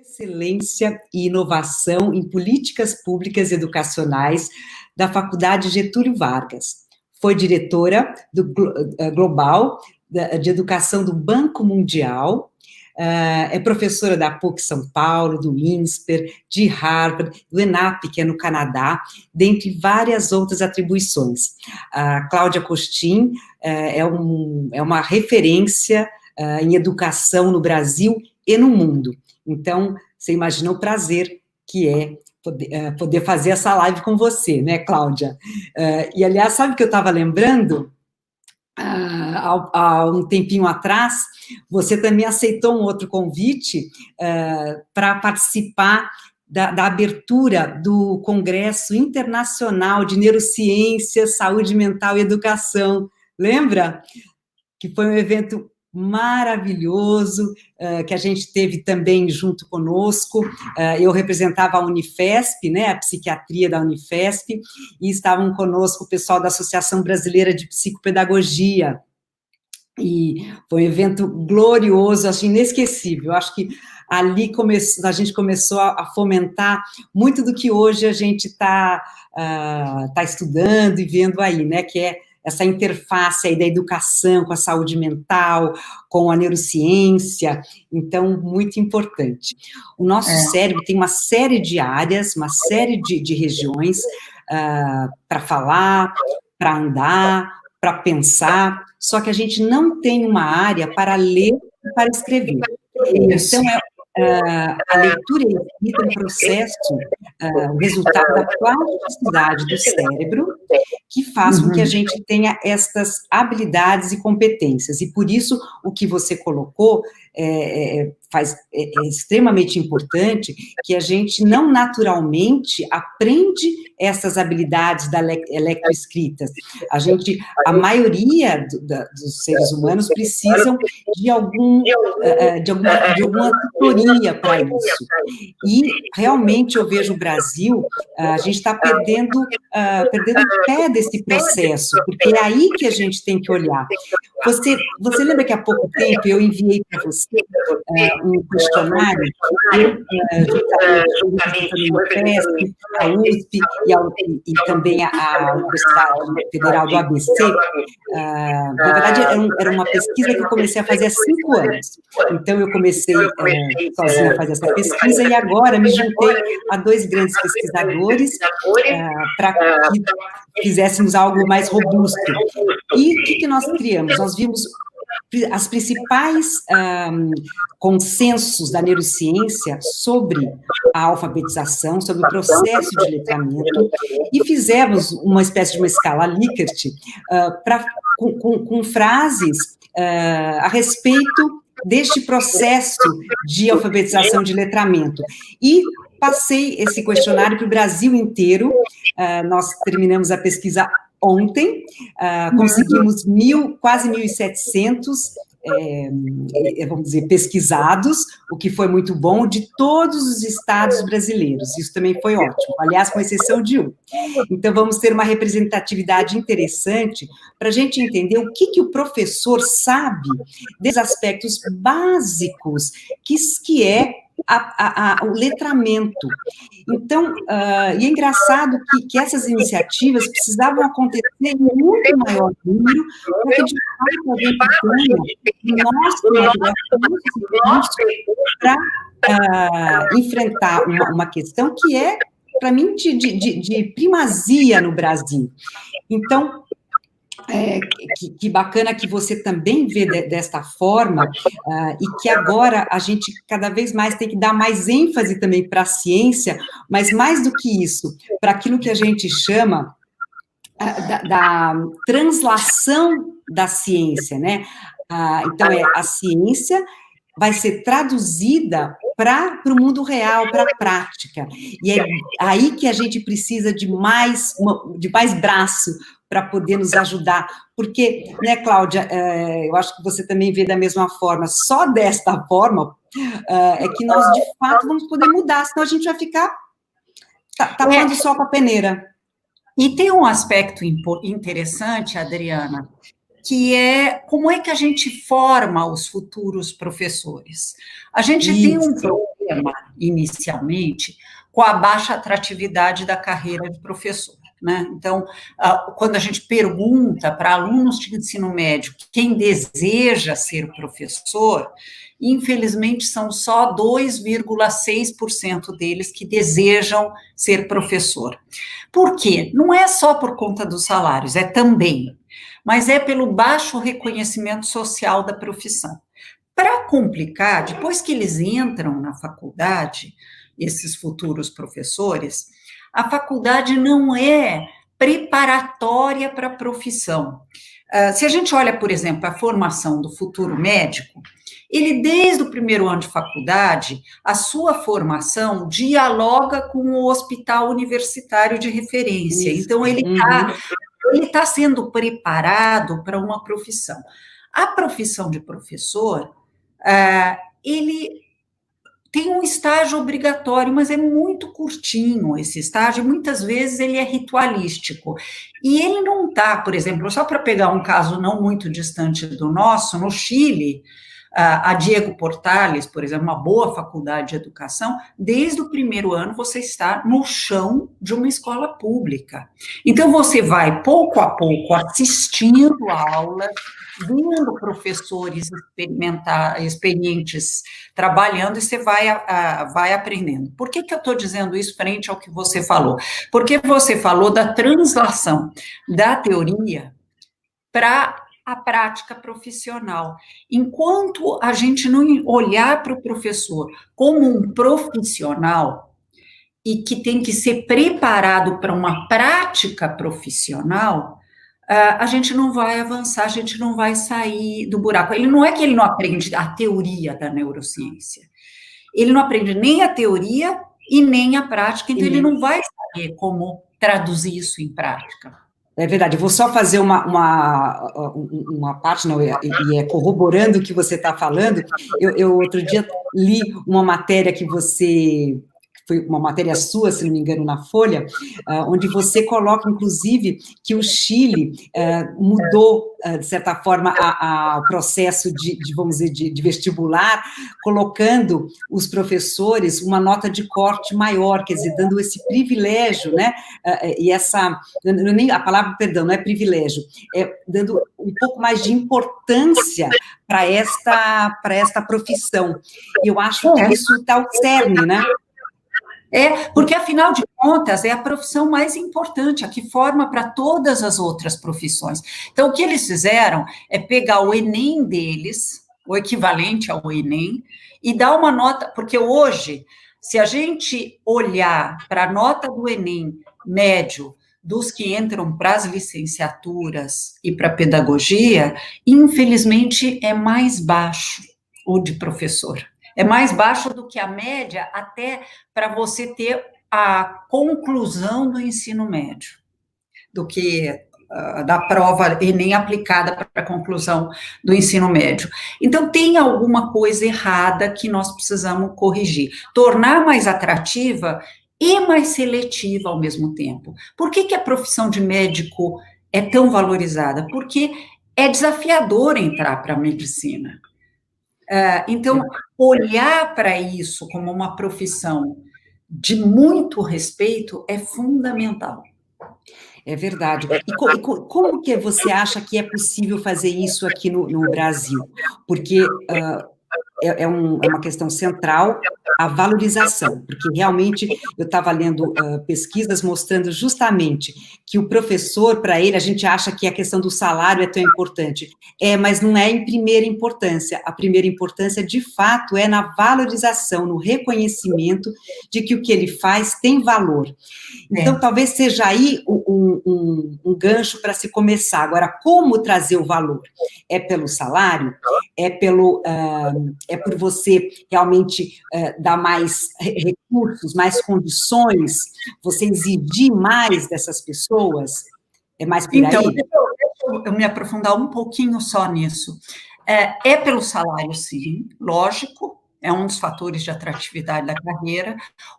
Excelência e Inovação em Políticas Públicas Educacionais da Faculdade Getúlio Vargas. Foi diretora do Global de Educação do Banco Mundial, é professora da PUC São Paulo, do INSPER, de Harvard, do ENAP, que é no Canadá, dentre várias outras atribuições. A Cláudia Costin é uma referência em educação no Brasil e no mundo. Então, você imagina o prazer que é poder fazer essa live com você, né, Cláudia? E, aliás, sabe o que eu estava lembrando? Há um tempinho atrás, você também aceitou um outro convite para participar da abertura do Congresso Internacional de Neurociências, Saúde Mental e Educação. Lembra? Que foi um evento maravilhoso, que a gente teve também junto conosco. Eu representava a Unifesp, né, a psiquiatria da Unifesp, e estavam conosco o pessoal da Associação Brasileira de Psicopedagogia, e foi um evento glorioso, acho inesquecível. Acho que ali a gente começou a fomentar muito do que hoje a gente está estudando e vendo aí, né, que é essa interface aí da educação com a saúde mental, com a neurociência, então, muito importante. O nosso cérebro tem uma série de áreas, uma série de regiões para falar, para andar, para pensar, só que a gente não tem uma área para ler e para escrever. Então, a leitura e a escrita é um processo, o resultado da plasticidade do cérebro, que faz com que a gente tenha estas habilidades e competências, e por isso o que você colocou é extremamente importante, que a gente não naturalmente aprende essas habilidades da lectoescrita. A maioria dos seres humanos precisam de alguma tutoria para isso. E realmente eu vejo o Brasil, a gente está perdendo o pé desse processo, porque é aí que a gente tem que olhar. Você lembra que há pouco tempo eu enviei para você um questionário, a USP e também a Universidade Federal do ABC, na verdade era uma pesquisa que eu comecei a fazer há 5 anos, então eu comecei sozinha a fazer essa pesquisa e agora me juntei a 2 grandes pesquisadores para que fizéssemos algo mais robusto. E o que nós criamos? Nós vimos as principais consensos da neurociência sobre a alfabetização, sobre o processo de letramento, e fizemos uma espécie de uma escala Likert com frases a respeito deste processo de alfabetização de letramento. E passei esse questionário para o Brasil inteiro, nós terminamos a pesquisa ontem, conseguimos quase 1.700, vamos dizer, pesquisados, o que foi muito bom, de todos os estados brasileiros, isso também foi ótimo, aliás, com exceção de um. Então, vamos ter uma representatividade interessante para a gente entender o que o professor sabe dos aspectos básicos que é o letramento. Então, e é engraçado que essas iniciativas precisavam acontecer em muito maior número, porque, de fato, a gente tem para enfrentar uma questão que é, para mim, de primazia no Brasil. Então, que bacana que você também vê desta forma, e que agora a gente cada vez mais tem que dar mais ênfase também para a ciência, mas mais do que isso, para aquilo que a gente chama da translação da ciência, né? Então, a ciência vai ser traduzida para o mundo real, para a prática, e é aí que a gente precisa de mais braço para poder nos ajudar, porque, né, Cláudia, eu acho que você também vê da mesma forma, só desta forma é que nós, de fato, vamos poder mudar, senão a gente vai ficar tapando sol com a peneira. E tem um aspecto interessante, Adriana, que é como é que a gente forma os futuros professores. A gente tem um problema problema, inicialmente, com a baixa atratividade da carreira de professor, né? Então, quando a gente pergunta para alunos de ensino médio quem deseja ser professor, infelizmente são só 2,6% deles que desejam ser professor. Por quê? Não é só por conta dos salários, é também, mas é pelo baixo reconhecimento social da profissão. Para complicar, depois que eles entram na faculdade, esses futuros professores, a faculdade não é preparatória para a profissão. Se a gente olha, por exemplo, a formação do futuro médico, ele, desde o primeiro ano de faculdade, a sua formação dialoga com o hospital universitário de referência. Isso. Então, ele está sendo preparado para uma profissão. A profissão de professor, ele tem um estágio obrigatório, mas é muito curtinho esse estágio, muitas vezes ele é ritualístico. E ele não está, por exemplo, só para pegar um caso não muito distante do nosso, no Chile, a Diego Portales, por exemplo, uma boa faculdade de educação, desde o primeiro ano você está no chão de uma escola pública. Então, você vai, pouco a pouco, assistindo a aula, vendo professores experientes trabalhando, e você vai aprendendo. Por que eu estou dizendo isso frente ao que você falou? Porque você falou da translação da teoria para a prática profissional. Enquanto a gente não olhar para o professor como um profissional e que tem que ser preparado para uma prática profissional, a gente não vai avançar, a gente não vai sair do buraco. Ele não é que ele não aprende a teoria da neurociência, ele não aprende nem a teoria e nem a prática, então ele não vai saber como traduzir isso em prática. É verdade, eu vou só fazer uma parte, não, e é corroborando o que você está falando. Eu outro dia li uma matéria que você... foi uma matéria sua, se não me engano, na Folha, onde você coloca, inclusive, que o Chile mudou, de certa forma, o processo vamos dizer, de vestibular, colocando os professores uma nota de corte maior, quer dizer, dando esse privilégio, né, e essa, nem a palavra, perdão, não é privilégio, é dando um pouco mais de importância para esta profissão. E eu acho que isso está o cerne, né? Porque, afinal de contas, é a profissão mais importante, a que forma para todas as outras profissões. Então, o que eles fizeram é pegar o Enem deles, o equivalente ao Enem, e dar uma nota, porque hoje, se a gente olhar para a nota do Enem médio dos que entram para as licenciaturas e para a pedagogia, infelizmente é mais baixo o de professor. É mais baixo do que a média, até para você ter a conclusão do ensino médio, do que da prova Enem aplicada para a conclusão do ensino médio. Então, tem alguma coisa errada que nós precisamos corrigir. Tornar mais atrativa e mais seletiva ao mesmo tempo. Por que a profissão de médico é tão valorizada? Porque é desafiador entrar para a medicina. Então, olhar para isso como uma profissão de muito respeito é fundamental. É verdade. E como que você acha que é possível fazer isso aqui no Brasil? Porque é uma questão central, a valorização, porque realmente eu estava lendo pesquisas mostrando justamente que o professor, para ele, a gente acha que a questão do salário é tão importante, mas não é em primeira importância, a primeira importância, de fato, é na valorização, no reconhecimento de que o que ele faz tem valor. Então, talvez seja aí um gancho para se começar. Agora, como trazer o valor? É pelo salário? É por você realmente dar mais recursos, mais condições, você exigir mais dessas pessoas? É mais por aí? Então, deixa eu me aprofundar um pouquinho só nisso. É pelo salário, sim, lógico, é um dos fatores de atratividade da carreira.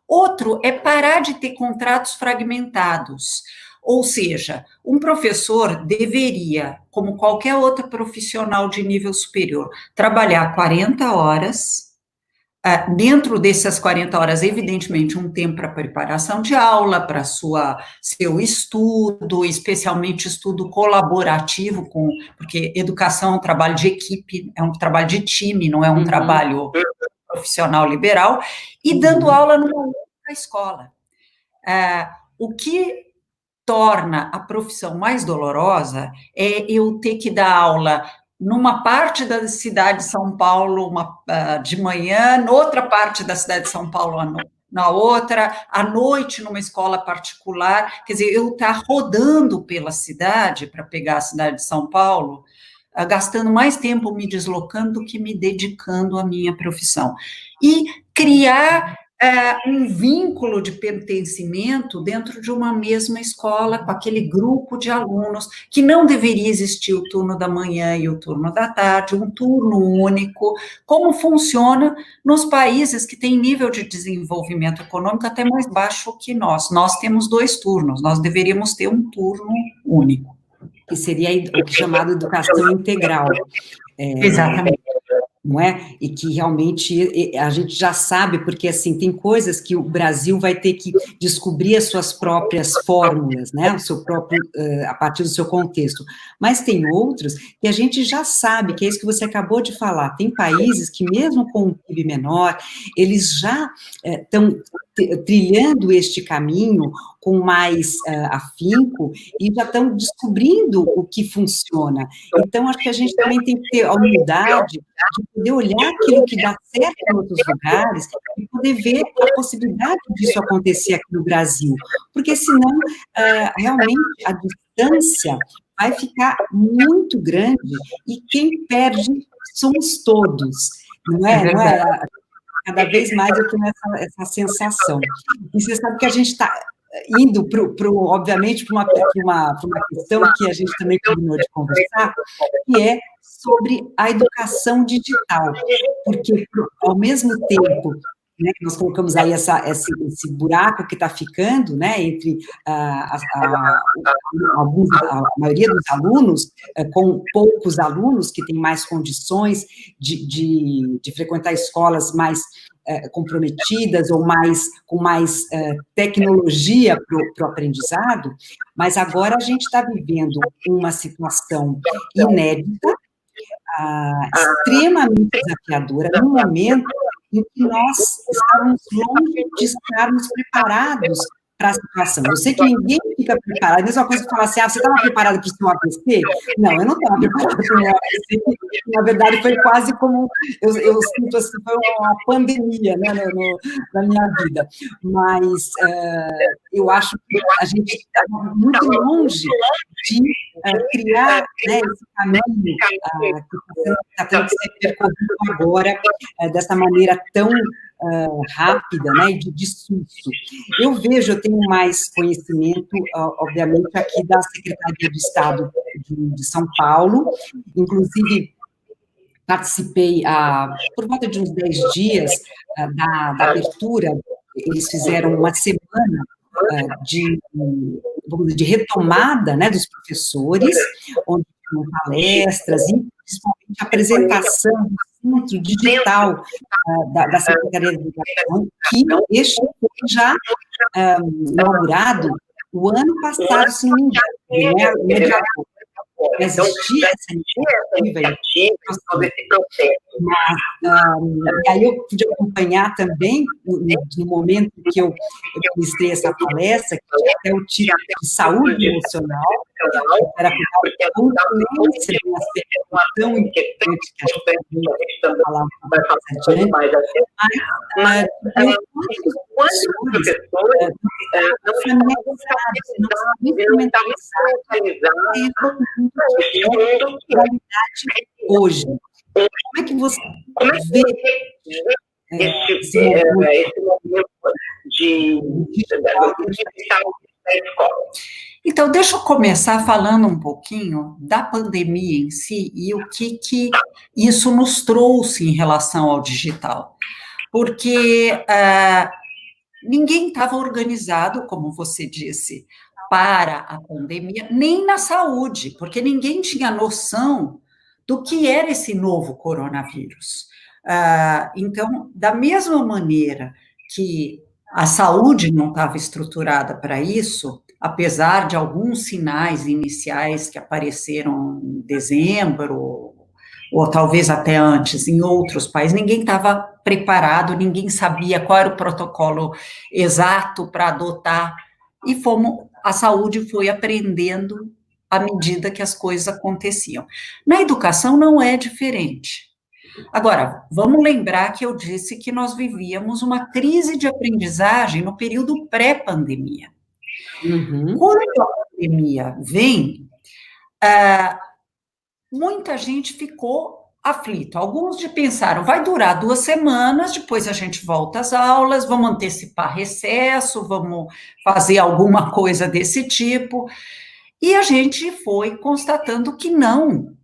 Outro é parar de ter contratos fragmentados. Ou seja, um professor deveria, como qualquer outro profissional de nível superior, trabalhar 40 horas, Dentro dessas 40 horas, evidentemente, um tempo para preparação de aula, para seu estudo, especialmente estudo colaborativo, porque educação é um trabalho de equipe, é um trabalho de time, não é um trabalho profissional liberal, e dando aula numa outra escola. O que torna a profissão mais dolorosa é eu ter que dar aula numa parte da cidade de São Paulo de manhã, noutra parte da cidade de São Paulo na outra, à noite numa escola particular, quer dizer, eu estar rodando pela cidade para pegar a cidade de São Paulo, gastando mais tempo me deslocando do que me dedicando à minha profissão. E criar um vínculo de pertencimento dentro de uma mesma escola, com aquele grupo de alunos, que não deveria existir o turno da manhã e o turno da tarde, um turno único, como funciona nos países que têm nível de desenvolvimento econômico até mais baixo que nós. Nós temos 2 turnos, nós deveríamos ter um turno único. Que seria o que é chamado educação integral. Exatamente. Não é? E que realmente a gente já sabe, porque assim, tem coisas que o Brasil vai ter que descobrir as suas próprias fórmulas, né? O seu próprio, a partir do seu contexto. Mas tem outros que a gente já sabe, que é isso que você acabou de falar. Tem países que, mesmo com um PIB menor, eles já estão trilhando este caminho com mais afinco e já estão descobrindo o que funciona. Então, acho que a gente também tem que ter a humildade de poder olhar aquilo que dá certo em outros lugares e poder ver a possibilidade disso acontecer aqui no Brasil, porque senão, realmente, a distância vai ficar muito grande e quem perde somos todos, não é? Não é? Cada vez mais eu tenho essa sensação. E você sabe que a gente está indo, obviamente, para uma questão que a gente também combinou de conversar, que é sobre a educação digital, porque, ao mesmo tempo, né, que nós colocamos aí esse buraco que está ficando, né, entre a maioria dos alunos, com poucos alunos que têm mais condições de frequentar escolas mais comprometidas ou com mais tecnologia para o aprendizado, mas agora a gente está vivendo uma situação inédita, extremamente desafiadora, num momento em que nós estamos longe de estarmos preparados para a situação. Eu sei que ninguém fica preparado, a mesma coisa que falar assim, você estava preparado para o seu AVC? Não, eu não estava preparada para o meu AVC, na verdade foi quase como, eu sinto assim, foi uma pandemia, né, na minha vida, mas eu acho que a gente está muito longe de criar, né, esse caminho que está tendo que ser percorrido agora, dessa maneira tão rápida, né, e de susto. Eu tenho mais conhecimento, obviamente, aqui da Secretaria de Estado de São Paulo, inclusive participei, por volta de uns 10 dias, da abertura, eles fizeram uma semana de retomada, né, dos professores, onde tinham palestras e, principalmente, apresentação do Centro Digital da Secretaria de Educação, que este foi já inaugurado o ano passado, se não me engano, né, existia essa iniciativa, e aí eu pude acompanhar também, no momento que eu ministrei essa palestra, que tinha até o título de saúde emocional, era porque a consciência de um aspecto tão importante que a gente também falar mais adiante, mas quantos professores não familiarizados, não instrumentalizados com a realidade hoje. Como é que você vê esse momento de digital da escola? Então, deixa eu começar falando um pouquinho da pandemia em si e o que isso nos trouxe em relação ao digital. Porque ninguém estava organizado, como você disse, para a pandemia, nem na saúde, porque ninguém tinha noção do que era esse novo coronavírus. Então, da mesma maneira que a saúde não estava estruturada para isso, apesar de alguns sinais iniciais que apareceram em dezembro, ou talvez até antes, em outros países, ninguém estava preparado, ninguém sabia qual era o protocolo exato para adotar, e a saúde foi aprendendo à medida que as coisas aconteciam. Na educação não é diferente. Agora, vamos lembrar que eu disse que nós vivíamos uma crise de aprendizagem no período pré-pandemia. Quando a pandemia vem, muita gente ficou aflito. Alguns pensaram, vai durar 2 semanas, depois a gente volta às aulas, vamos antecipar recesso, vamos fazer alguma coisa desse tipo. E a gente foi constatando que não.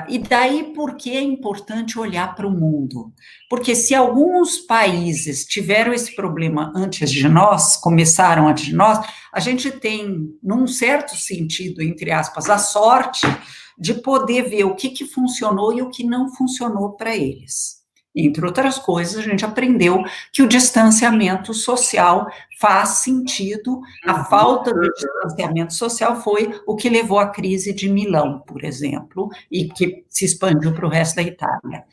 E daí, por que é importante olhar para o mundo? Porque se alguns países tiveram esse problema antes de nós, começaram antes de nós, a gente tem, num certo sentido, entre aspas, a sorte de poder ver o que funcionou e o que não funcionou para eles. Entre outras coisas, a gente aprendeu que o distanciamento social faz sentido, a falta de distanciamento social foi o que levou à crise de Milão, por exemplo, e que se expandiu para o resto da Itália.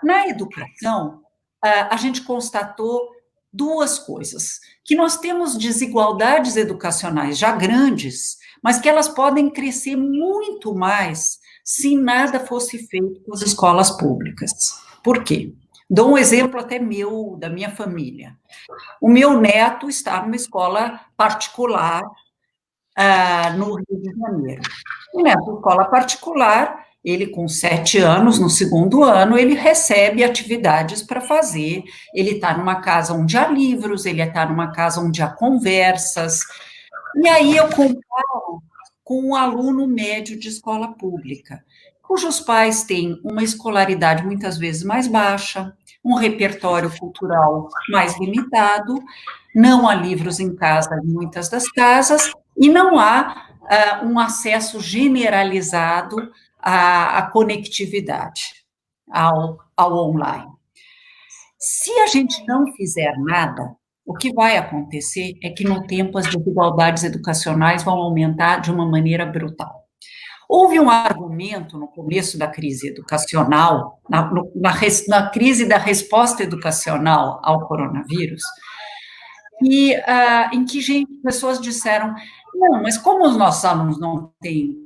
Na educação, a gente constatou 2 coisas, que nós temos desigualdades educacionais já grandes, mas que elas podem crescer muito mais se nada fosse feito com as escolas públicas. Por quê? Dou um exemplo até meu, da minha família. O meu neto está numa escola particular no Rio de Janeiro. E nessa escola particular, ele com 7 anos, no 2º ano, ele recebe atividades para fazer, ele está numa casa onde há livros, ele está numa casa onde há conversas, e aí eu comparo com um aluno médio de escola pública, cujos pais têm uma escolaridade muitas vezes mais baixa, um repertório cultural mais limitado, não há livros em casa em muitas das casas, e não há um acesso generalizado à conectividade, ao online. Se a gente não fizer nada, o que vai acontecer é que, no tempo, as desigualdades educacionais vão aumentar de uma maneira brutal. Houve um argumento no começo da crise educacional, na crise da resposta educacional ao coronavírus, em que pessoas disseram, não, mas como os nossos alunos não têm,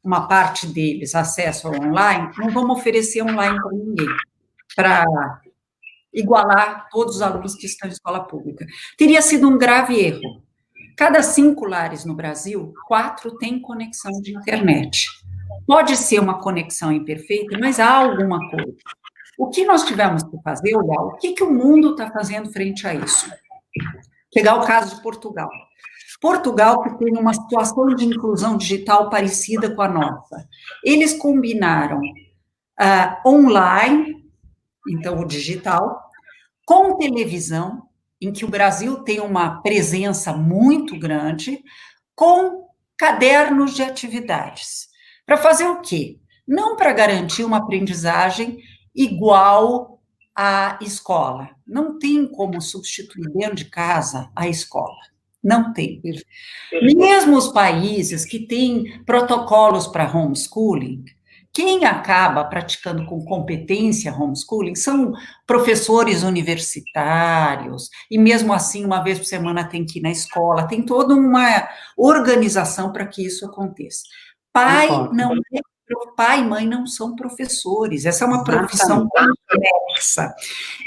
uma parte deles, acesso ao online, não vamos oferecer online para ninguém, para igualar todos os alunos que estão em escola pública. Teria sido um grave erro. Cada 5 lares no Brasil, 4 têm conexão de internet. Pode ser uma conexão imperfeita, mas há alguma coisa. O que nós tivemos que fazer é olhar o que o mundo está fazendo frente a isso. Pegar o caso de Portugal. Portugal, que tem uma situação de inclusão digital parecida com a nossa. Eles combinaram online, então o digital, com televisão, em que o Brasil tem uma presença muito grande, com cadernos de atividades. Para fazer o quê? Não para garantir uma aprendizagem igual à escola. Não tem como substituir dentro de casa a escola. Não tem. Mesmo os países que têm protocolos para homeschooling, quem acaba praticando com competência homeschooling são professores universitários, e mesmo assim, uma vez por semana tem que ir na escola, tem toda uma organização para que isso aconteça. Pai e mãe não são professores, essa é uma profissão complexa.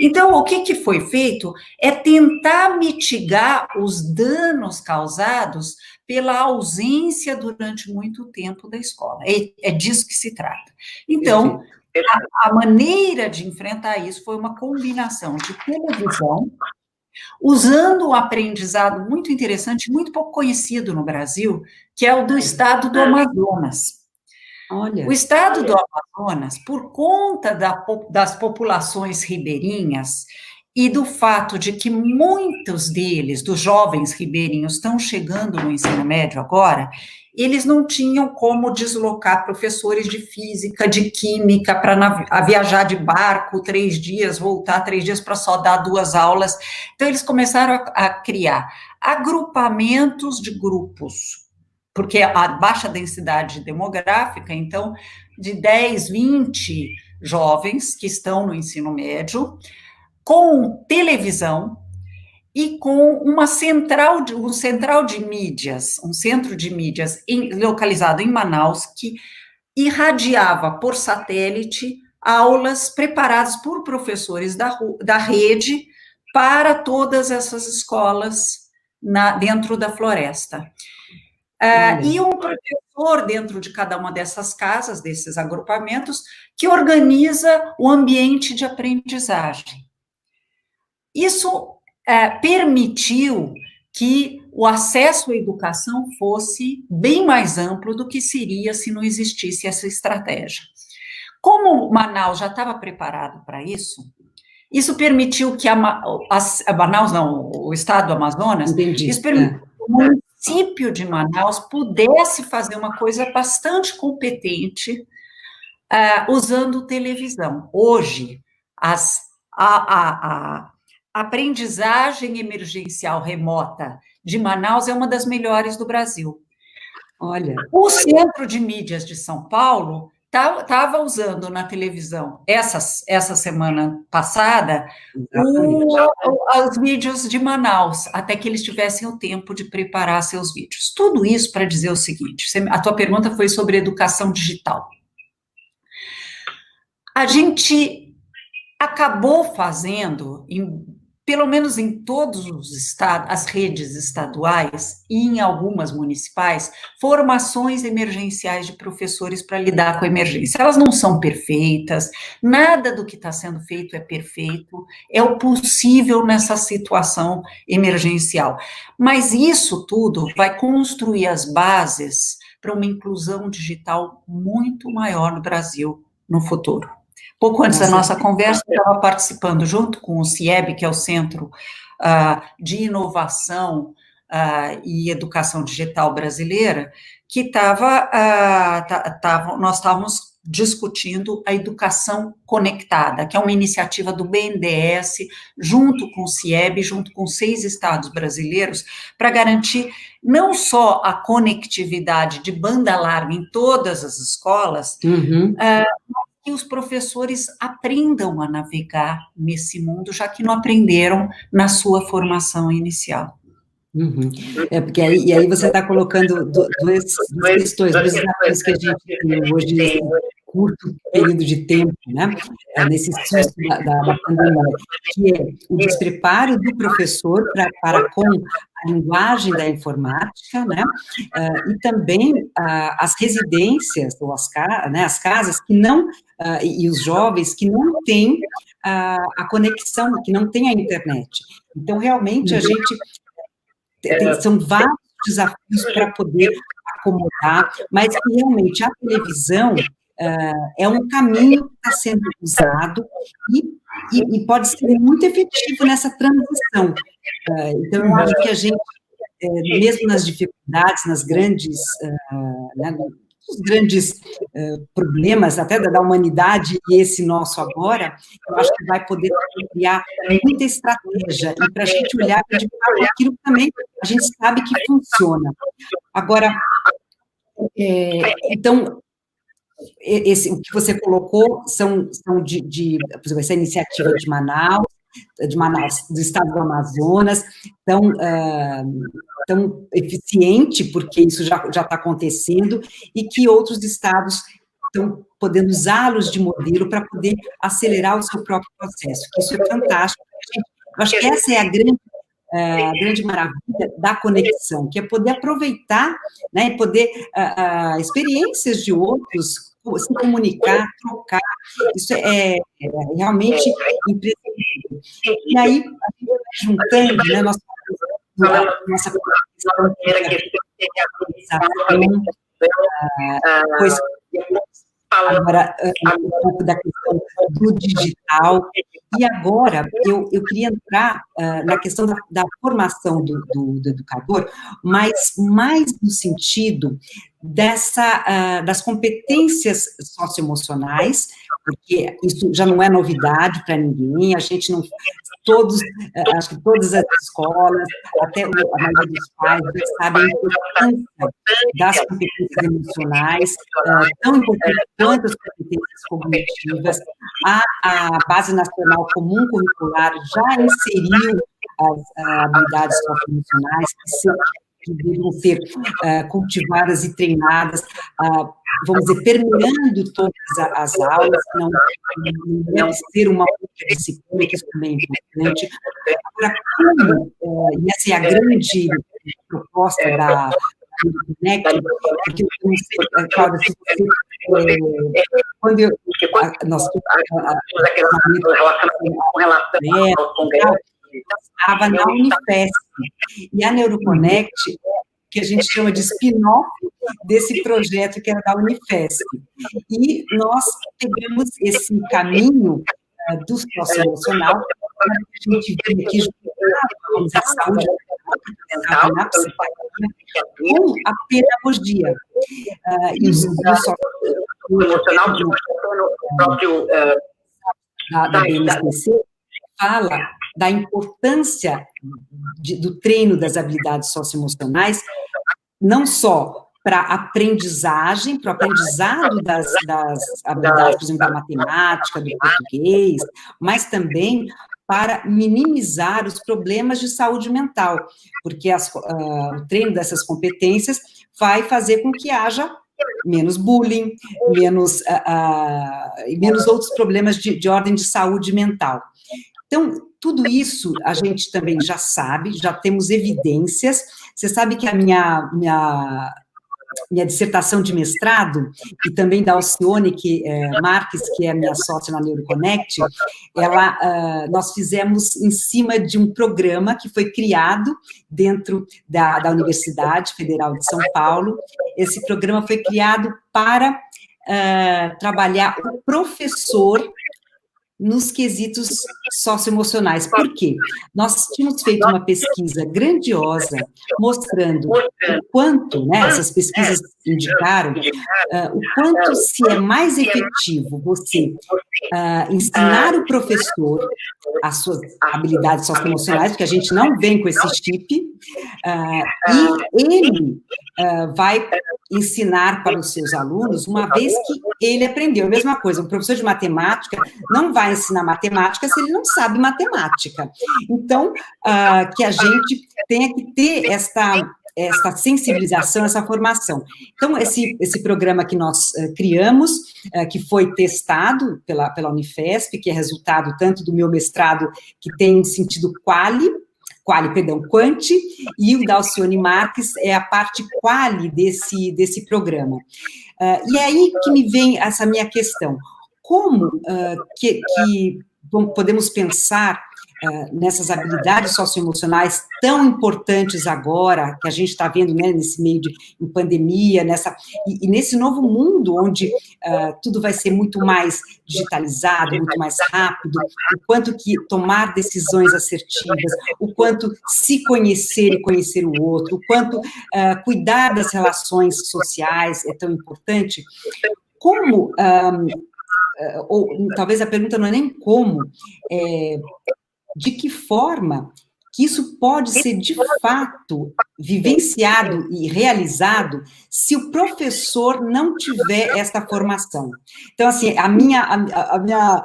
Então, o que foi feito é tentar mitigar os danos causados pela ausência durante muito tempo da escola. É disso que se trata. Então, a maneira de enfrentar isso foi uma combinação de televisão, usando um aprendizado muito interessante, muito pouco conhecido no Brasil, que é o do estado do Amazonas. O estado do Amazonas, por conta das populações ribeirinhas, e do fato de que muitos deles, dos jovens ribeirinhos, estão chegando no ensino médio agora, eles não tinham como deslocar professores de física, de química, para viajar de barco 3 dias, voltar 3 dias para só dar 2 aulas. Então, eles começaram a criar agrupamentos de grupos, porque a baixa densidade demográfica, então, de 10, 20 jovens que estão no ensino médio, com televisão e com um centro de mídias localizado em Manaus, que irradiava por satélite aulas preparadas por professores da rede para todas essas escolas dentro da floresta. E um professor dentro de cada uma dessas casas, desses agrupamentos, que organiza o ambiente de aprendizagem. Isso permitiu que o acesso à educação fosse bem mais amplo do que seria se não existisse essa estratégia. Como Manaus já estava preparado para isso, isso permitiu que Manaus, não, o estado do Amazonas, isso permitiu que o município de Manaus pudesse fazer uma coisa bastante competente usando televisão. Hoje, a aprendizagem emergencial remota de Manaus é uma das melhores do Brasil. Olha, o Centro de Mídias de São Paulo estava usando na televisão, essa semana passada, os vídeos de Manaus, até que eles tivessem o tempo de preparar seus vídeos. Tudo isso para dizer o seguinte, a tua pergunta foi sobre educação digital. A gente acabou fazendo, pelo menos em todos os estados, as redes estaduais e em algumas municipais, formações emergenciais de professores para lidar com a emergência. Elas não são perfeitas, nada do que está sendo feito é perfeito, é o possível nessa situação emergencial. Mas isso tudo vai construir as bases para uma inclusão digital muito maior no Brasil no futuro. Pouco antes da nossa conversa, eu estava participando junto com o CIEB, que é o Centro de Inovação e Educação Digital Brasileira, que nós estávamos discutindo a educação conectada, que é uma iniciativa do BNDES, junto com o CIEB, junto com 6 estados brasileiros, para garantir não só a conectividade de banda larga em todas as escolas, que os professores aprendam a navegar nesse mundo, já que não aprenderam na sua formação inicial. Porque aí você está colocando duas questões, dois desafios que a gente tem hoje nesse curto período de tempo, né, nesse susto da pandemia, que é o despreparo do professor para com a linguagem da informática, né, e também as residências, ou as casas que não, e os jovens que não têm a conexão, que não têm a internet. Então, realmente, a gente são vários desafios para poder acomodar, mas que realmente a televisão é um caminho que está sendo usado e pode ser muito efetivo nessa transição. Então, eu acho que a gente, mesmo nas dificuldades, nas grandes, os grandes problemas até da humanidade e esse nosso agora, eu acho que vai poder criar muita estratégia e para a gente olhar para aquilo que também a gente sabe que funciona. Agora, então, o que você colocou são por exemplo, essa iniciativa de Manaus, do estado do Amazonas, tão eficiente, porque isso já está acontecendo, e que outros estados estão podendo usá-los de modelo para poder acelerar o seu próprio processo. Isso é fantástico. Eu acho que essa é a grande maravilha da conexão, que é poder aproveitar, né, e poder experiências de outros, se comunicar, trocar, isso é realmente imprescindível. E aí, a gente vai juntando, né, nossa agora, um pouco da questão do digital, E agora, eu queria entrar na questão da formação do educador, mas mais no sentido das competências socioemocionais, porque isso já não é novidade para ninguém, a gente não... acho que todas as escolas, até a maioria dos pais, já sabem a importância das competências emocionais, tão importantes quanto as competências cognitivas. A Base Nacional Comum Curricular já inseriu as habilidades socioemocionais que devem ser cultivadas e treinadas, vamos dizer, permeando todas as aulas, não deve ser uma outra disciplina, que isso também é importante. Agora, e essa é a grande proposta da NEC, porque eu não sei, Cláudia, se você, quando nós com relação ao congresso, estava na Unifesp, e a Neuroconnect, que a gente chama de spin-off desse projeto que era da Unifesp. E nós pegamos esse caminho do socioemocional, a gente vem aqui junto à saúde mental, na psicologia, com a pedagogia. E o socioemocional, no próprio da BNCC, fala da importância do treino das habilidades socioemocionais, não só para a aprendizagem, para o aprendizado das habilidades, por exemplo, da matemática, do português, mas também para minimizar os problemas de saúde mental, porque o treino dessas competências vai fazer com que haja menos bullying, menos outros problemas de ordem de saúde mental. Então, tudo isso a gente também já sabe, já temos evidências. Você sabe que a minha dissertação de mestrado, e também da Alcione Marques, que é minha sócia na Neuroconnect, nós fizemos em cima de um programa que foi criado dentro da Universidade Federal de São Paulo. Esse programa foi criado para trabalhar o professor nos quesitos socioemocionais. Por quê? Nós tínhamos feito uma pesquisa grandiosa mostrando o quanto, né, essas pesquisas indicaram, o quanto se é mais efetivo você ensinar o professor as suas habilidades socioemocionais, porque a gente não vem com esse chip, e ele vai ensinar para os seus alunos, uma vez que ele aprendeu. A mesma coisa, um professor de matemática não vai ensinar matemática se ele não sabe matemática. Então, que a gente tenha que ter esta sensibilização, essa formação. Então, esse programa que nós criamos, que foi testado pela Unifesp, que é resultado tanto do meu mestrado, que tem sentido quanti, e o da Alcione Marques é a parte quali desse programa. E é aí que me vem essa minha questão. Como que podemos pensar nessas habilidades socioemocionais tão importantes agora, que a gente está vendo, né, nesse meio em pandemia, e nesse novo mundo, onde tudo vai ser muito mais digitalizado, muito mais rápido, o quanto que tomar decisões assertivas, o quanto se conhecer e conhecer o outro, o quanto cuidar das relações sociais é tão importante. Como, ou talvez a pergunta não é nem como, de que forma que isso pode ser, de fato, vivenciado e realizado se o professor não tiver esta formação. Então, assim, a minha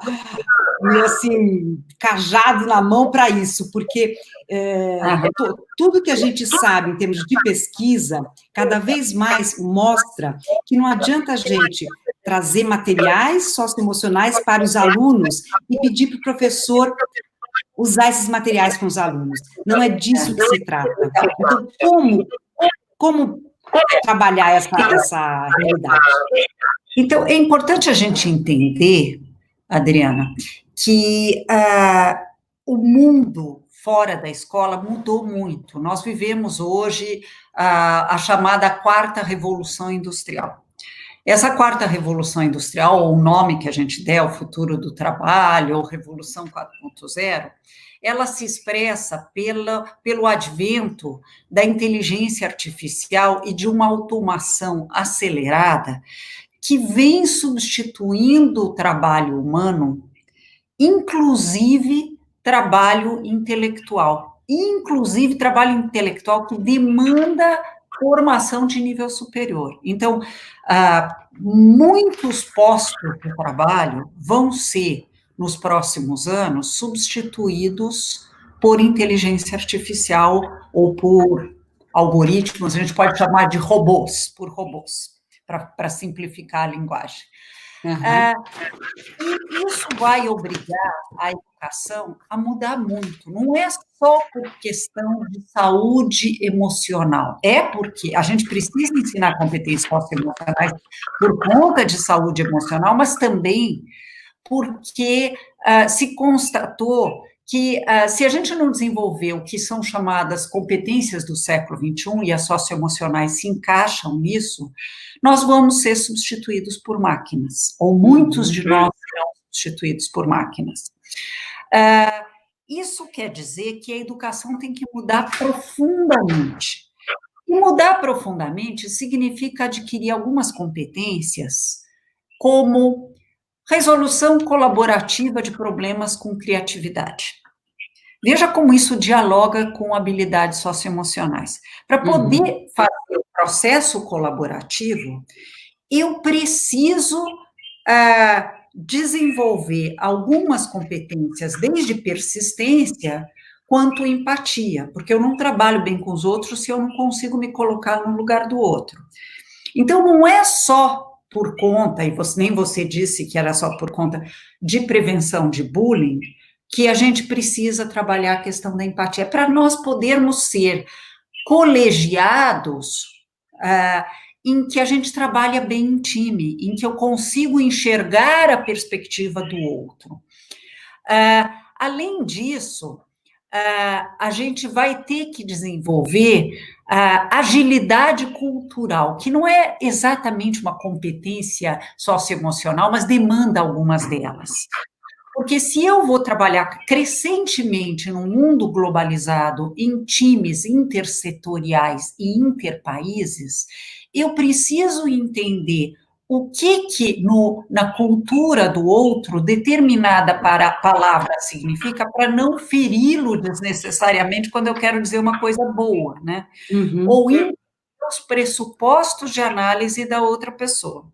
assim, cajado na mão para isso, porque tudo que a gente sabe em termos de pesquisa, cada vez mais mostra que não adianta a gente trazer materiais socioemocionais para os alunos e pedir para o professor usar esses materiais com os alunos. Não é disso que se trata. Então, como trabalhar essa realidade? Então, é importante a gente entender, Adriana, que o mundo fora da escola mudou muito. Nós vivemos hoje a chamada quarta revolução industrial. Essa quarta revolução industrial, ou o nome que a gente der, o futuro do trabalho, ou Revolução 4.0, ela se expressa pelo advento da inteligência artificial e de uma automação acelerada que vem substituindo o trabalho humano, inclusive trabalho intelectual que demanda formação de nível superior. Então, muitos postos de trabalho vão ser, nos próximos anos, substituídos por inteligência artificial ou por algoritmos, a gente pode chamar de robôs, para simplificar a linguagem. E isso vai obrigar a educação a mudar muito. Não é só por questão de saúde emocional, é porque a gente precisa ensinar competências socioemocionais por conta de saúde emocional, mas também porque se constatou que se a gente não desenvolver o que são chamadas competências do século XXI, e as socioemocionais se encaixam nisso, nós vamos ser substituídos por máquinas, ou muitos de nós serão substituídos por máquinas. Isso quer dizer que a educação tem que mudar profundamente. E mudar profundamente significa adquirir algumas competências, como resolução colaborativa de problemas com criatividade. Veja como isso dialoga com habilidades socioemocionais. Para poder fazer o processo colaborativo, eu preciso desenvolver algumas competências, desde persistência quanto empatia, porque eu não trabalho bem com os outros se eu não consigo me colocar no lugar do outro. Então, não é só por conta, e nem você disse que era só por conta de prevenção de bullying, que a gente precisa trabalhar a questão da empatia, para nós podermos ser colegiados em que a gente trabalha bem em time, em que eu consigo enxergar a perspectiva do outro. Além disso, a gente vai ter que desenvolver agilidade cultural, que não é exatamente uma competência socioemocional, mas demanda algumas delas. Porque se eu vou trabalhar crescentemente num mundo globalizado, em times intersetoriais e interpaíses, eu preciso entender o que na cultura do outro determinada palavra significa, para não feri-lo desnecessariamente quando eu quero dizer uma coisa boa, né? Ou entender os pressupostos de análise da outra pessoa.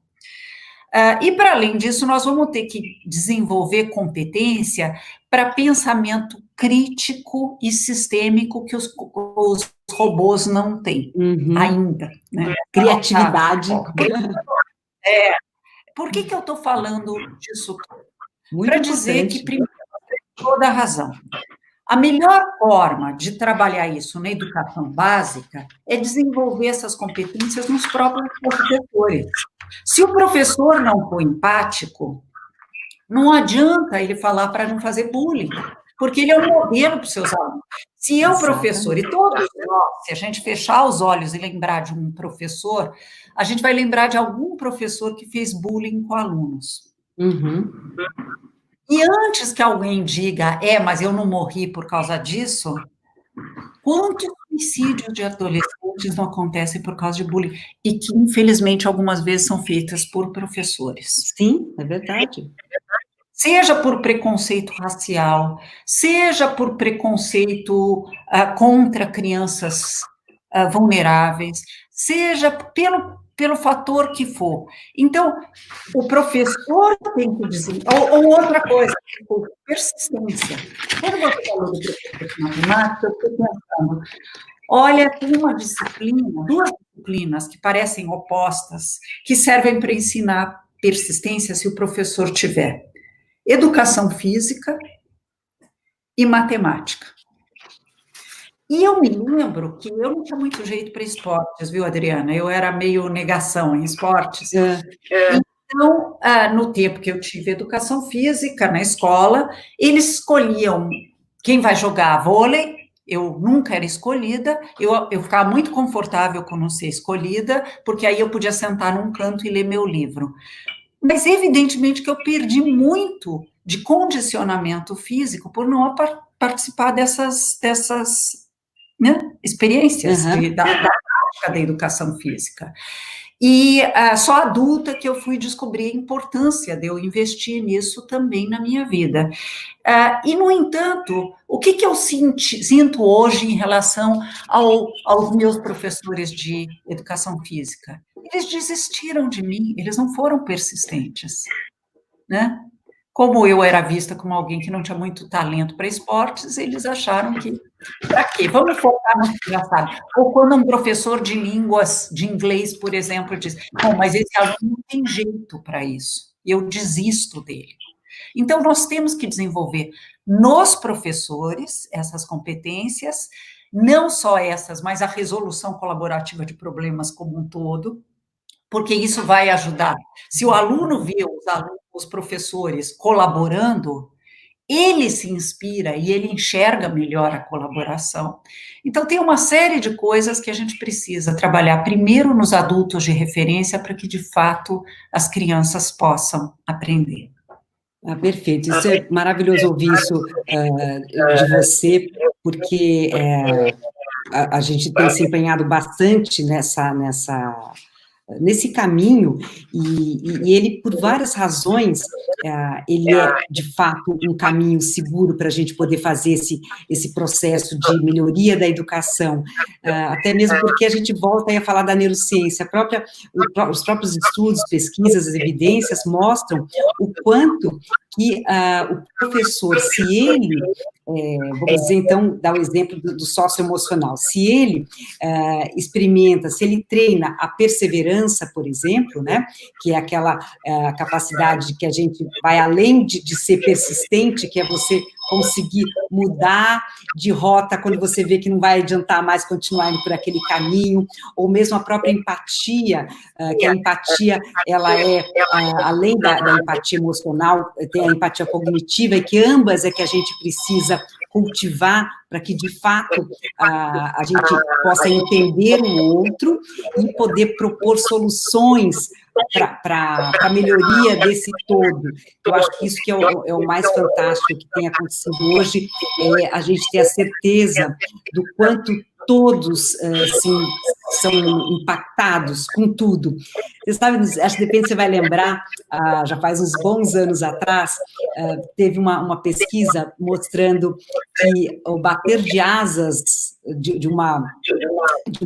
E, para além disso, nós vamos ter que desenvolver competência para pensamento crítico e sistêmico que os robôs não têm ainda. Né? Criatividade. Por que eu estou falando disso? Para dizer que, primeiro, tem toda a razão. A melhor forma de trabalhar isso na educação básica é desenvolver essas competências nos próprios professores. Se o professor não for empático, não adianta ele falar para não fazer bullying, porque ele é um modelo para os seus alunos. Se eu, professor, e todos nós, se a gente fechar os olhos e lembrar de um professor, a gente vai lembrar de algum professor que fez bullying com alunos. E antes que alguém diga, mas eu não morri por causa disso, quantos suicídios de adolescentes não acontecem por causa de bullying? E que, infelizmente, algumas vezes são feitas por professores. Sim, é verdade. Seja por preconceito racial, seja por preconceito contra crianças vulneráveis, seja pelo fator que for. Então, o professor tem que dizer... Ou outra coisa, persistência. Quando você falou do professor de matemática, eu estou pensando, olha, tem uma disciplina, duas disciplinas que parecem opostas, que servem para ensinar persistência se o professor tiver. Educação física e matemática. E eu me lembro que eu não tinha muito jeito para esportes, viu, Adriana? Eu era meio negação em esportes. Então, no tempo que eu tive educação física na escola, eles escolhiam quem vai jogar vôlei Eu nunca era escolhida, eu ficava muito confortável com não ser escolhida, porque aí eu podia sentar num canto e ler meu livro. Mas, evidentemente, que eu perdi muito de condicionamento físico por não participar dessas né, experiências da prática da educação física. E só adulta que eu fui descobrir a importância de eu investir nisso também na minha vida. E, no entanto, o que eu sinto hoje em relação aos meus professores de educação física? Eles desistiram de mim, eles não foram persistentes, né? Como eu era vista como alguém que não tinha muito talento para esportes, eles acharam que, para quê? Vamos focar no que já sabe. Ou quando um professor de línguas, de inglês, por exemplo, diz, bom, mas esse aluno não tem jeito para isso, eu desisto dele. Então, nós temos que desenvolver nos professores essas competências, não só essas, mas a resolução colaborativa de problemas como um todo, porque isso vai ajudar. Se o aluno vê os professores colaborando, ele se inspira e ele enxerga melhor a colaboração. Então, tem uma série de coisas que a gente precisa trabalhar primeiro nos adultos de referência para que, de fato, as crianças possam aprender. Perfeito, isso é maravilhoso ouvir isso de você, porque a gente tem se empenhado bastante nesse caminho, e ele, por várias razões, ele é, de fato, um caminho seguro para a gente poder fazer esse processo de melhoria da educação, até mesmo porque a gente volta aí a falar da neurociência, os próprios estudos, pesquisas, as evidências mostram o quanto que o professor, se ele, vamos dizer, então, dar o exemplo do socioemocional, se ele experimenta, se ele treina a perseverança, por exemplo, né, que é aquela capacidade que a gente vai além de ser persistente, que é você conseguir mudar de rota quando você vê que não vai adiantar mais continuar indo por aquele caminho, ou mesmo a própria empatia, que a empatia, ela é, além da empatia emocional, tem a empatia cognitiva, e que ambas é que a gente precisa cultivar para que, de fato, a gente possa entender o outro e poder propor soluções para a melhoria desse todo. Eu acho que isso que é o mais fantástico que tem acontecido hoje, é a gente ter a certeza do quanto todos, assim, são impactados com tudo. Você sabe, acho que de repente você vai lembrar, já faz uns bons anos atrás, teve uma pesquisa mostrando que o bater de asas de um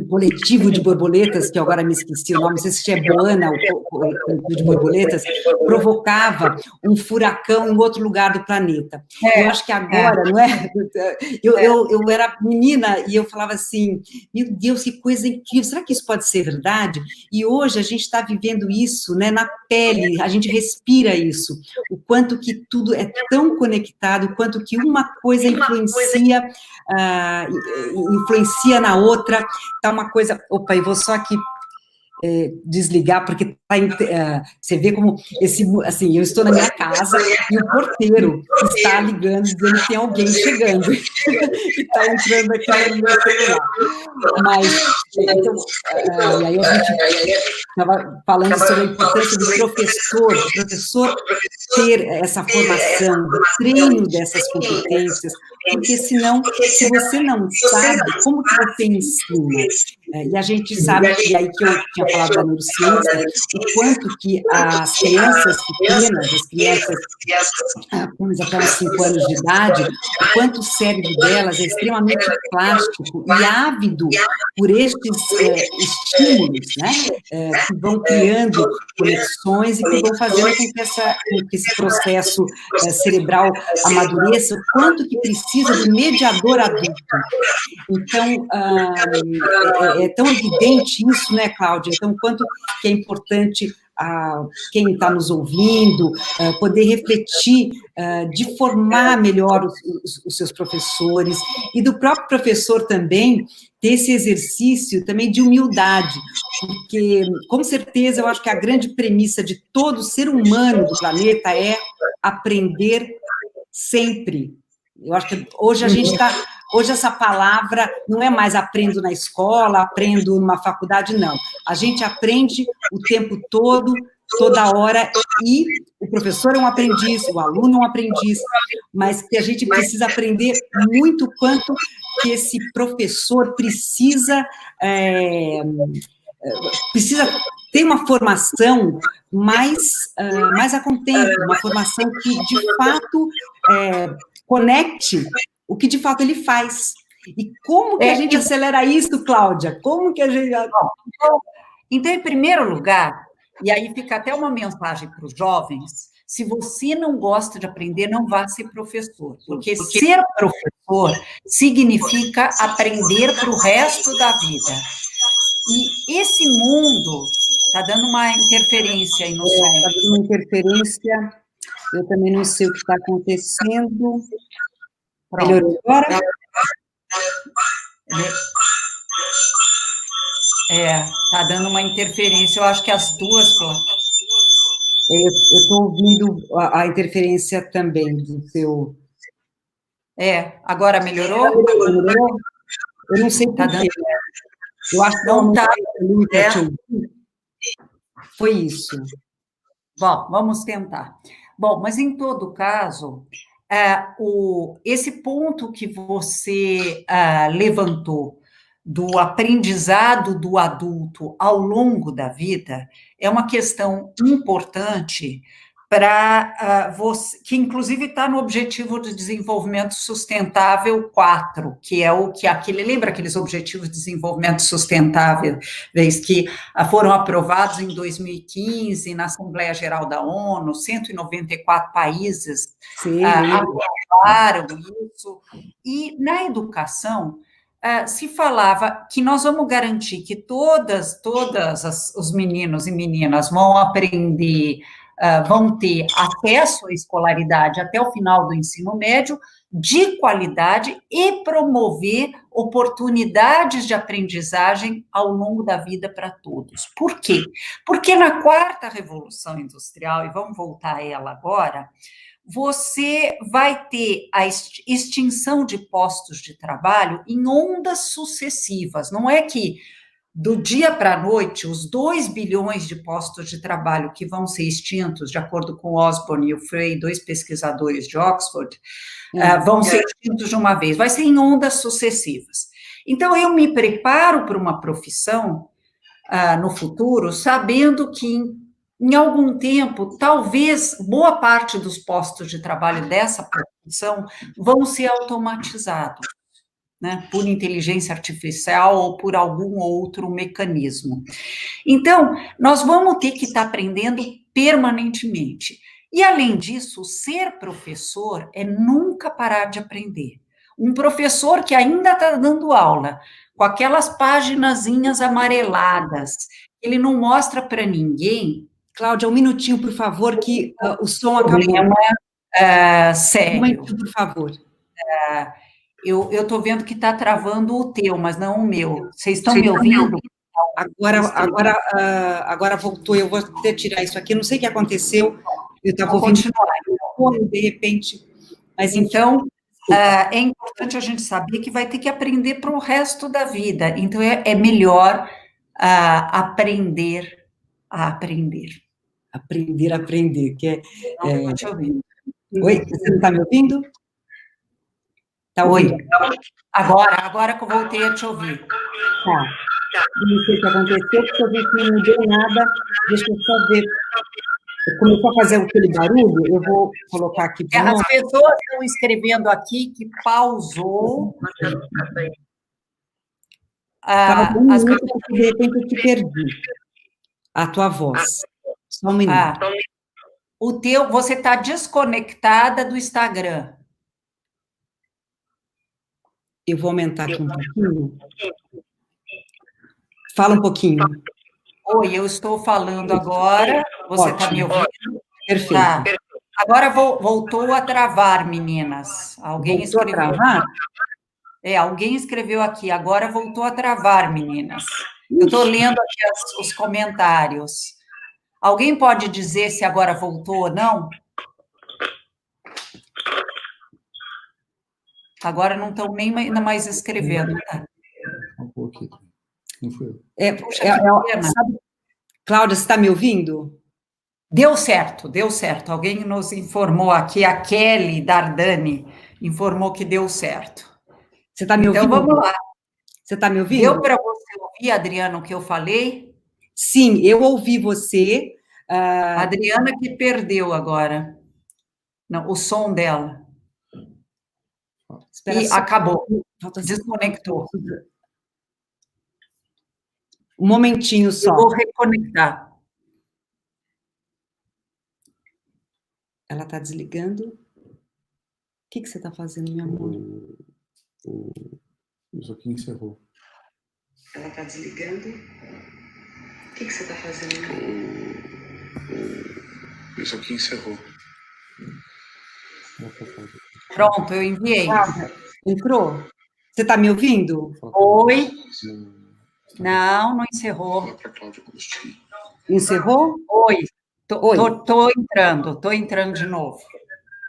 coletivo de borboletas, que eu agora me esqueci o nome, não sei se é Boana, o coletivo de borboletas, provocava um furacão em outro lugar do planeta. Eu acho que agora, não é? Eu era menina e eu falava assim, meu Deus, que coisa incrível, será que isso pode ser verdade? E hoje a gente está vivendo isso, né, na pele, a gente respira isso, o quanto que tudo é tão conectado, o quanto que uma coisa influencia na outra, tá uma coisa... Opa, eu vou só aqui desligar, porque você vê como assim, eu estou na minha casa e o porteiro está ligando, dizendo que tem alguém chegando, e está entrando aqui no meu celular. Mas, então, e aí a gente estava falando sobre a importância do professor ter essa formação, o treino dessas competências, porque senão, se você não sabe, como que você ensina? E a gente sabe, e aí que eu tinha falado da neurociência, o quanto que as crianças pequenas, as crianças com até uns 5 anos de idade, o quanto o cérebro delas é extremamente plástico e ávido por estes estímulos, né, que vão criando conexões e que vão fazendo com que esse processo cerebral amadureça, o quanto que precisa do mediador adulto. Então, é tão evidente isso, né, Cláudia? Então, quanto que é importante quem está nos ouvindo, poder refletir, de formar melhor os seus professores, e do próprio professor também ter esse exercício também de humildade, porque, com certeza, eu acho que a grande premissa de todo ser humano do planeta é aprender sempre. Eu acho que hoje a gente está Hoje essa palavra não é mais aprendo na escola, aprendo numa faculdade, não. A gente aprende o tempo todo, toda hora, e o professor é um aprendiz, o aluno é um aprendiz, mas que a gente precisa aprender muito quanto que esse professor precisa ter uma formação mais a contento, uma formação que, de fato, conecte o que, de fato, ele faz. E como que a gente acelera isso, Cláudia? Como que a gente... Então, em primeiro lugar, e aí fica até uma mensagem para os jovens, se você não gosta de aprender, não vá ser professor, porque ser professor significa aprender para o resto da vida. E esse mundo está dando uma interferência aí no som. Está dando uma interferência, eu também não sei o que está acontecendo. Pronto. Melhorou agora? Está dando uma interferência, eu acho que as duas... Eu estou ouvindo a interferência também do seu... Agora melhorou? Melhorou? Eu não sei por quê. Eu acho que não está. Foi isso. Bom, vamos tentar. Bom, mas em todo caso, esse ponto que você levantou do aprendizado do adulto ao longo da vida é uma questão importante para você, que inclusive está no Objetivo de Desenvolvimento Sustentável 4, que é lembra aqueles Objetivos de Desenvolvimento Sustentável que foram aprovados em 2015 na Assembleia Geral da ONU, 194 países aprovaram isso, e na educação se falava que nós vamos garantir que todos os meninos e meninas vão aprender, vão ter acesso à escolaridade até o final do ensino médio, de qualidade, e promover oportunidades de aprendizagem ao longo da vida para todos. Por quê? Porque na quarta revolução industrial, e vamos voltar a ela agora, você vai ter a extinção de postos de trabalho em ondas sucessivas. Não é que do dia para a noite, os 2 bilhões de postos de trabalho que vão ser extintos, de acordo com o Osborne e o Frey, 2 pesquisadores de Oxford, vão ser extintos de uma vez. Vai ser em ondas sucessivas. Então, eu me preparo para uma profissão no futuro, sabendo que em algum tempo, talvez boa parte dos postos de trabalho dessa profissão vão ser automatizados, né, por inteligência artificial ou por algum outro mecanismo. Então, nós vamos ter que estar aprendendo permanentemente. E, além disso, ser professor é nunca parar de aprender. Um professor que ainda está dando aula, com aquelas paginazinhas amareladas, ele não mostra para ninguém... Cláudia, um minutinho, por favor, que o som acabou. Sério. Um minutinho, por favor. Eu estou vendo que está travando o teu, mas não o meu. Vocês estão me ouvindo? Agora voltou, eu vou até tirar isso aqui, não sei o que aconteceu, eu estava ouvindo, de repente, mas então, é importante a gente saber que vai ter que aprender para o resto da vida, então é melhor aprender a aprender. Aprender, que Não estou te ouvindo. Oi, você não está me ouvindo? Tá ouvindo? Oi, agora que eu voltei a te ouvir. Tá. Não sei o que aconteceu, porque eu vi que não deu nada. Deixa eu só ver. Começou a fazer aquele barulho, eu vou colocar aqui. As pessoas estão escrevendo aqui que pausou. As pessoas... porque de repente eu te perdi a tua voz. Só um minuto. Você está desconectada do Instagram. Eu vou aumentar aqui um pouquinho. Fala um pouquinho. Oi, eu estou falando agora. Você está me ouvindo? Perfeito. Tá. Agora voltou a travar, meninas. Alguém escreveu. A travar? Alguém escreveu aqui. Agora voltou a travar, meninas. Eu estou lendo aqui os comentários. Alguém pode dizer se agora voltou ou não? Agora não estão nem ainda mais escrevendo, tá? Não fui eu. Sabe, Cláudia, você está me ouvindo? Deu certo, deu certo. Alguém nos informou aqui, a Kelly Dardani informou que deu certo. Você está me ouvindo? Então, vamos lá. Você está me ouvindo? Deu para você ouvir, Adriana, o que eu falei? Sim, eu ouvi você. A Adriana que perdeu agora. Não, o som dela. Espera e só. acabou. Desconectou. Um momentinho só. Eu vou reconectar. Ela está desligando. O que você está fazendo, meu amor? Isso aqui encerrou. Ela está desligando. O que você está fazendo, meu amor? Isso aqui encerrou. Pronto, eu enviei. Entrou? Você está me ouvindo? Oi? Não, não encerrou. Encerrou? Oi. Oi. Tô entrando de novo.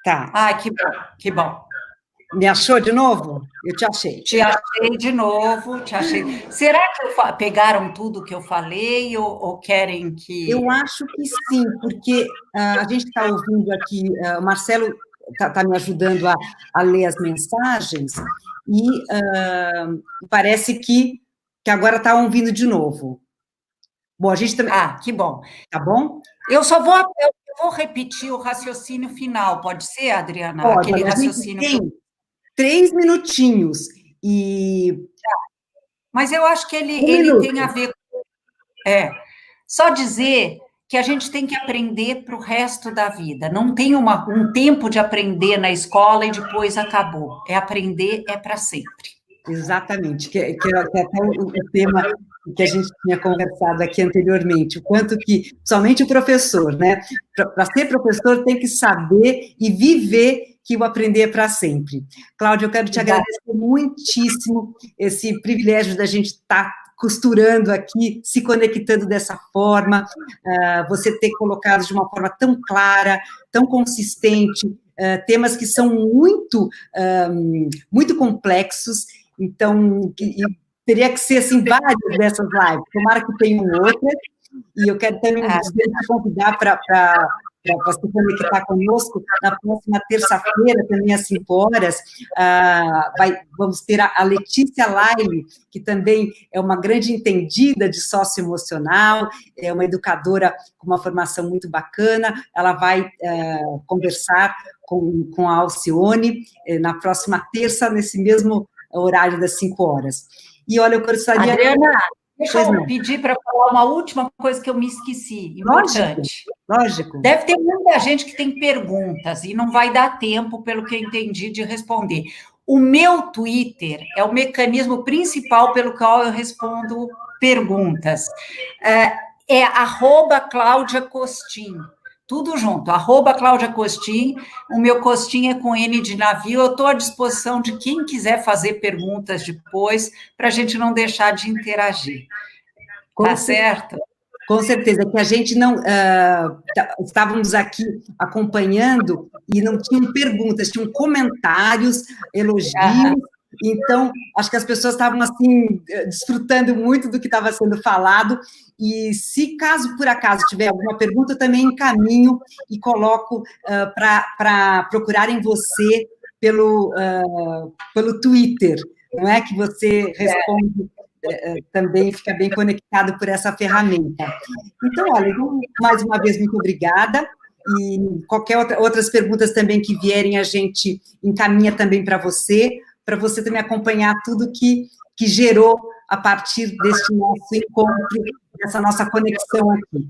Tá. Ai, que bom, que bom. Me achou de novo? Eu te achei. Te achei de novo, te achei. Será que pegaram tudo que eu falei ou querem que... Eu acho que sim, porque a gente está ouvindo aqui, o Marcelo está me ajudando a ler as mensagens, e parece que agora está ouvindo de novo. Bom, a gente também... Ah, que bom. Tá bom? Eu vou repetir o raciocínio final, pode ser, Adriana? Pode, aquele a gente raciocínio tem 3 minutinhos, Mas eu acho que ele tem a ver com... Só dizer que a gente tem que aprender para o resto da vida. Não tem um tempo de aprender na escola e depois acabou. Aprender para sempre. Exatamente, que é até o tema que a gente tinha conversado aqui anteriormente, o quanto que, somente o professor, né? Para ser professor tem que saber e viver que o aprender é para sempre. Cláudia, eu quero te agradecer muitíssimo esse privilégio da gente estar costurando aqui, se conectando dessa forma, você ter colocado de uma forma tão clara, tão consistente, temas que são muito complexos. Então, teria que ser, assim, várias dessas lives, tomara que tenham outras, e eu quero também te convidar para você conectar conosco na próxima terça-feira, também às 5 horas, vamos ter a Letícia Laile, que também é uma grande entendida de socioemocional, é uma educadora com uma formação muito bacana, ela vai conversar com a Alcione na próxima terça, nesse mesmo horário das 5 horas. E, olha, eu gostaria... Adriana, deixa eu pedir para falar uma última coisa que eu me esqueci, importante. Lógico. Deve ter muita gente que tem perguntas e não vai dar tempo, pelo que eu entendi, de responder. O meu Twitter é o mecanismo principal pelo qual eu respondo perguntas. É @CláudiaCostin. Tudo junto, @Cláudia Costin, o meu Costin é com N de navio, eu estou à disposição de quem quiser fazer perguntas depois, para a gente não deixar de interagir. Tá certo? Com certeza, que a gente não... estávamos aqui acompanhando e não tinham perguntas, tinham comentários, elogios, então, acho que as pessoas estavam, assim, desfrutando muito do que estava sendo falado, e se caso, por acaso, tiver alguma pergunta, eu também encaminho e coloco para procurarem você pelo Twitter, não é? Que você responde, também fica bem conectado por essa ferramenta. Então, olha, mais uma vez, muito obrigada, e qualquer outras perguntas também que vierem, a gente encaminha também para você também acompanhar tudo que gerou a partir deste nosso encontro, dessa nossa conexão aqui.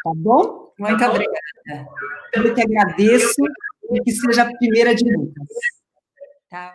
Tá bom? Muito obrigada. Eu que agradeço e que seja a primeira de muitas. Tá.